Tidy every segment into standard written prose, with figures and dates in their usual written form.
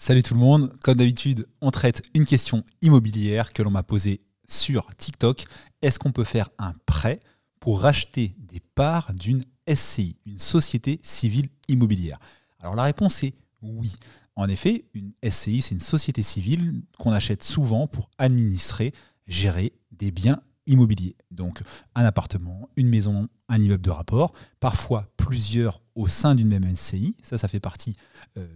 Salut tout le monde, comme d'habitude, on traite une question immobilière que l'on m'a posée sur TikTok. Est-ce qu'on peut faire un prêt pour racheter des parts d'une SCI, une société civile immobilière? Alors la réponse est oui. En effet, une SCI, c'est une société civile qu'on achète souvent pour administrer, gérer des biens immobiliers. Donc un appartement, une maison, un immeuble de rapport, parfois plusieurs au sein d'une même SCI. Ça fait partie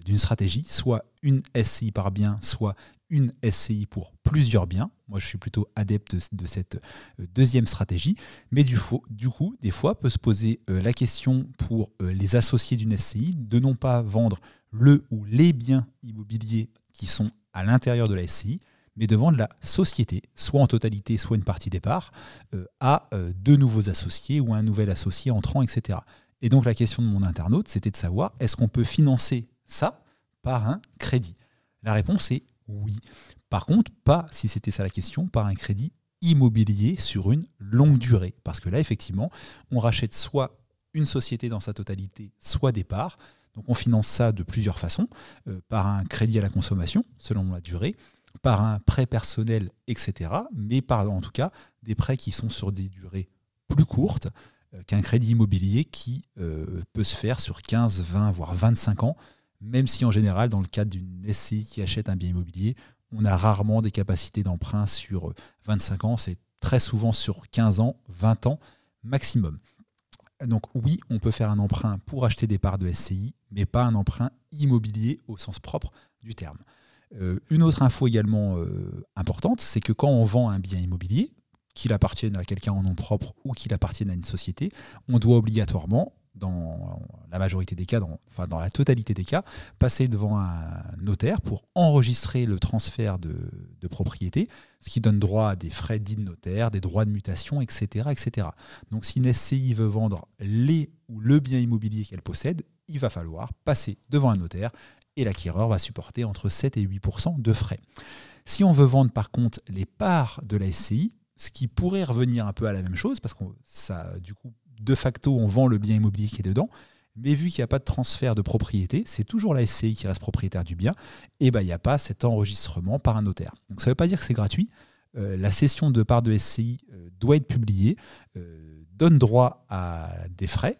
d'une stratégie, soit une SCI par bien, soit une SCI pour plusieurs biens. Moi, je suis plutôt adepte de cette deuxième stratégie. Mais du coup, des fois, peut se poser la question pour les associés d'une SCI de non pas vendre le ou les biens immobiliers qui sont à l'intérieur de la SCI, mais de vendre la société, soit en totalité, soit une partie des parts, à deux nouveaux associés ou un nouvel associé entrant, etc. Et donc la question de mon internaute, c'était de savoir, est-ce qu'on peut financer ça par un crédit? La réponse est oui. Par contre, pas, si c'était ça la question, par un crédit immobilier sur une longue durée. Parce que là, effectivement, on rachète soit une société dans sa totalité, soit des parts. Donc on finance ça de plusieurs façons, par un crédit à la consommation, selon la durée, par un prêt personnel, etc. Mais par, en tout cas, des prêts qui sont sur des durées plus courtes qu'un crédit immobilier qui peut se faire sur 15, 20, voire 25 ans, même si en général, dans le cadre d'une SCI qui achète un bien immobilier, on a rarement des capacités d'emprunt sur 25 ans, c'est très souvent sur 15 ans, 20 ans maximum. Donc oui, on peut faire un emprunt pour acheter des parts de SCI, mais pas un emprunt immobilier au sens propre du terme. Une autre info également importante, c'est que quand on vend un bien immobilier, qu'il appartienne à quelqu'un en nom propre ou qu'il appartienne à une société, on doit obligatoirement, dans la majorité des cas, dans la totalité des cas, passer devant un notaire pour enregistrer le transfert de propriété, ce qui donne droit à des frais dits de notaire, des droits de mutation, etc., etc. Donc si une SCI veut vendre les ou le bien immobilier qu'elle possède, il va falloir passer devant un notaire et l'acquéreur va supporter entre 7 et 8% de frais. Si on veut vendre par contre les parts de la SCI, ce qui pourrait revenir un peu à la même chose, parce que ça, du coup, de facto, on vend le bien immobilier qui est dedans, mais vu qu'il n'y a pas de transfert de propriété, c'est toujours la SCI qui reste propriétaire du bien, et ben, il n'y a pas cet enregistrement par un notaire. Donc ça ne veut pas dire que c'est gratuit. La cession de parts de SCI doit être publiée, donne droit à des frais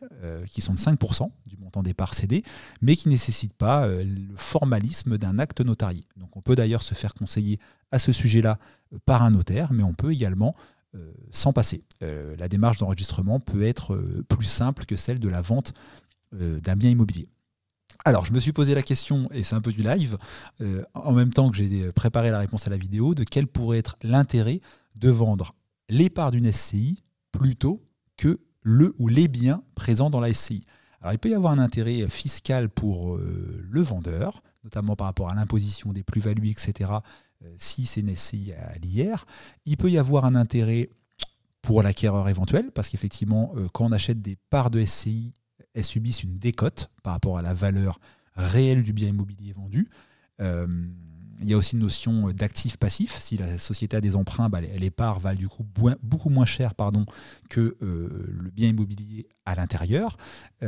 qui sont de 5% du montant des parts cédées, mais qui ne nécessitent pas le formalisme d'un acte notarié. Donc on peut d'ailleurs se faire conseiller à ce sujet-là par un notaire, mais on peut également s'en passer. La démarche d'enregistrement peut être plus simple que celle de la vente d'un bien immobilier. Alors, je me suis posé la question, et c'est un peu du live, en même temps que j'ai préparé la réponse à la vidéo, de quel pourrait être l'intérêt de vendre les parts d'une SCI plutôt que le ou les biens présents dans la SCI. Alors, il peut y avoir un intérêt fiscal pour le vendeur, notamment par rapport à l'imposition des plus-values, etc., si c'est une SCI à l'IR. Il peut y avoir un intérêt pour l'acquéreur éventuel, parce qu'effectivement, quand on achète des parts de SCI, elles subissent une décote par rapport à la valeur réelle du bien immobilier vendu. Il y a aussi une notion d'actif passif. Si la société a des emprunts, les parts valent du coup beaucoup moins cher que le bien immobilier à l'intérieur. Il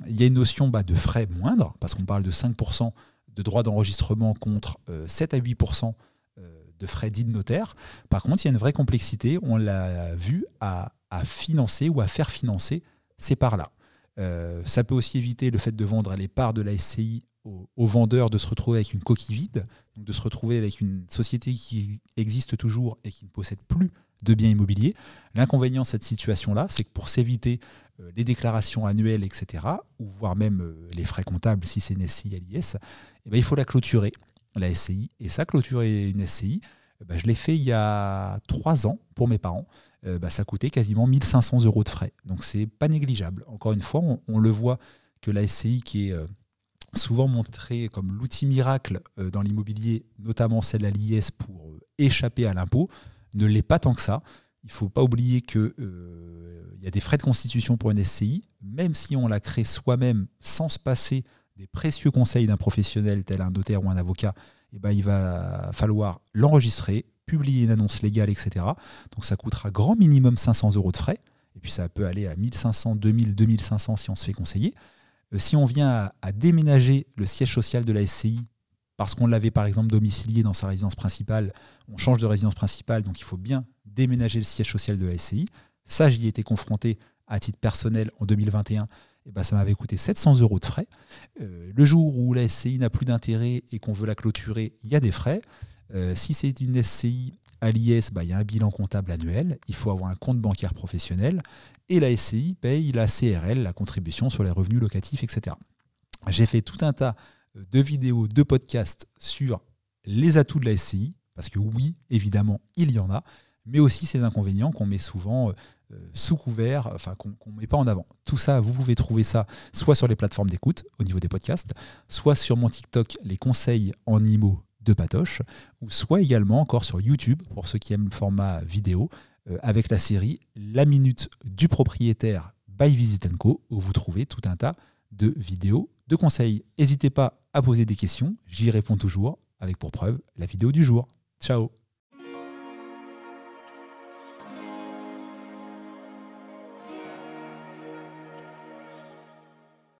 y a une notion de frais moindres, parce qu'on parle de 5% de droits d'enregistrement contre 7 à 8% de frais dits de notaire. Par contre, il y a une vraie complexité, on l'a vu, à financer ou à faire financer ces parts-là. Ça peut aussi éviter le fait de vendre les parts de la SCI aux vendeurs de se retrouver avec une coquille vide, donc de se retrouver avec une société qui existe toujours et qui ne possède plus de biens immobiliers. L'inconvénient de cette situation-là, c'est que pour s'éviter les déclarations annuelles, etc., ou voire même les frais comptables si c'est une SCI à l'IS, il faut la clôturer, la SCI. Et ça, clôturer une SCI, je l'ai fait il y a 3 ans pour mes parents. Ça coûtait quasiment 1 500 € de frais. Donc c'est pas négligeable. Encore une fois, on le voit que la SCI qui est souvent montrée comme l'outil miracle dans l'immobilier, notamment celle à l'IS pour échapper à l'impôt, ne l'est pas tant que ça. Il ne faut pas oublier qu'il y a des frais de constitution pour une SCI, même si on la crée soi-même sans se passer des précieux conseils d'un professionnel tel un notaire ou un avocat, il va falloir l'enregistrer, publier une annonce légale, etc. Donc ça coûtera grand minimum 500 € de frais, et puis ça peut aller à 1500, 2000, 2500 si on se fait conseiller. Si on vient à déménager le siège social de la SCI parce qu'on l'avait par exemple domicilié dans sa résidence principale, on change de résidence principale, donc il faut bien déménager le siège social de la SCI. Ça, j'y ai été confronté à titre personnel en 2021. Et ben, ça m'avait coûté 700 € de frais. Le jour où la SCI n'a plus d'intérêt et qu'on veut la clôturer, il y a des frais. Si c'est une SCI à l'IS, il y a un bilan comptable annuel. Il faut avoir un compte bancaire professionnel. Et la SCI paye la CRL, la contribution sur les revenus locatifs, etc. J'ai fait tout un tas de vidéos, de podcasts sur les atouts de la SCI, parce que oui, évidemment, il y en a, mais aussi ces inconvénients qu'on met souvent sous couvert, enfin qu'on ne met pas en avant. Tout ça, vous pouvez trouver ça soit sur les plateformes d'écoute au niveau des podcasts, soit sur mon TikTok, les conseils en IMO de Patoche, ou soit également encore sur YouTube, pour ceux qui aiment le format vidéo, avec la série La Minute du Propriétaire by Visit & Co, où vous trouvez tout un tas de vidéos, de conseils. N'hésitez pas à poser des questions, j'y réponds toujours, avec pour preuve la vidéo du jour. Ciao.